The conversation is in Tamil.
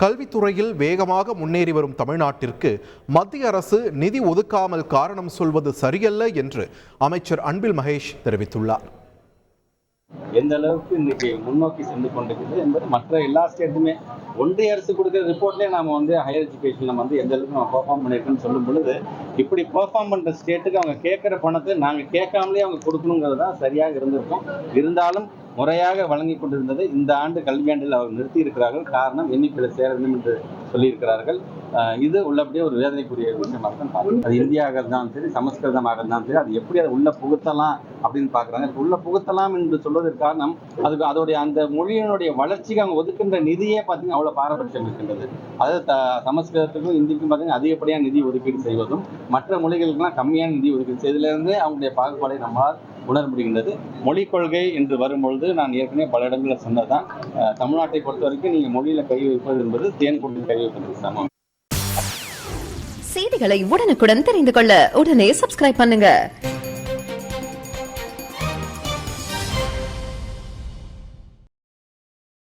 கல்வித்துறையில் வேகமாக முன்னேறி வரும் தமிழ்நாட்டிற்கு மத்திய அரசு நிதி ஒதுக்காமல் காரணம் சொல்வது சரியல்ல என்று அமைச்சர் அன்பில் மகேஷ் தெரிவித்துள்ளார். எந்த அளவுக்கு இன்னைக்கு முன்னோக்கி சென்று கொண்டிருக்கிறது என்பது மற்ற எல்லா ஸ்டேட்டுமே ஒன்றிய அரசு கொடுக்குற ரிப்போர்ட்லேயே நம்ம ஹையர் எஜுகேஷன் நம்ம எந்த அளவுக்கு நம்ம பெர்ஃபார்ம் பண்ணியிருக்கோன்னு சொல்லும் பொழுது இப்படி பெர்ஃபார்ம் பண்ணுற ஸ்டேட்டுக்கு அவங்க கேட்குற பணத்தை நாங்கள் கேட்காமலே அவங்க கொடுக்கணுங்கிறது தான் சரியாக இருந்திருக்கும். இருந்தாலும் முறையாக வழங்கி கொண்டிருந்தது இந்த ஆண்டு கல்வியாண்டில் அவர் நிறுத்தி இருக்கிறார்கள். காரணம் எண்ணிக்கையில் சேர வேண்டும் என்று சொல்லியிருக்கிறார்கள். இது உள்ளபடியே ஒரு வேதனைக்குரிய விஷயமாக தான் பார்க்கணும். அது இந்தியாக இருந்தாலும் சரி, சமஸ்கிருதமாக இருந்தாலும் சரி, அது எப்படி அதை உள்ள புகுத்தலாம் அப்படின்னு பார்க்குறாங்க. உள்ள புகுத்தலாம் என்று சொல்வதற்கு காரணம் அதுக்கு அதோடைய அந்த மொழியினுடைய வளர்ச்சிக்கு அவங்க ஒதுக்கின்ற நிதியே பார்த்தீங்கன்னா அவ்வளோ பாரபட்சம் இருக்கின்றது. அதாவது சமஸ்கிருதத்துக்கும் இந்திக்கும் பார்த்தீங்கன்னா அதிகப்படியான நிதி ஒதுக்கீடு செய்வதும் மற்ற மொழிகளுக்கெல்லாம் கம்மியான நிதி ஒதுக்கீடு செய்வதிலிருந்து அவங்களுடைய பாகுபாடை நம்மளால் உணர முடிகின்றது. மொழிக் கொள்கை என்று வரும்பொழுது நான் ஏற்கனவே பல இடங்களில் சொன்னதான், தமிழ்நாட்டை பொறுத்த வரைக்கும் நீங்கள் மொழியில் கை வைப்பது என்பது தேன் கொண்டு கை வைப்பதற்கு சமம். செய்திகளை உடனுக்குடன் தெரிந்து கொள்ள உடனே சப்ஸ்கிரைப் பண்ணுங்க.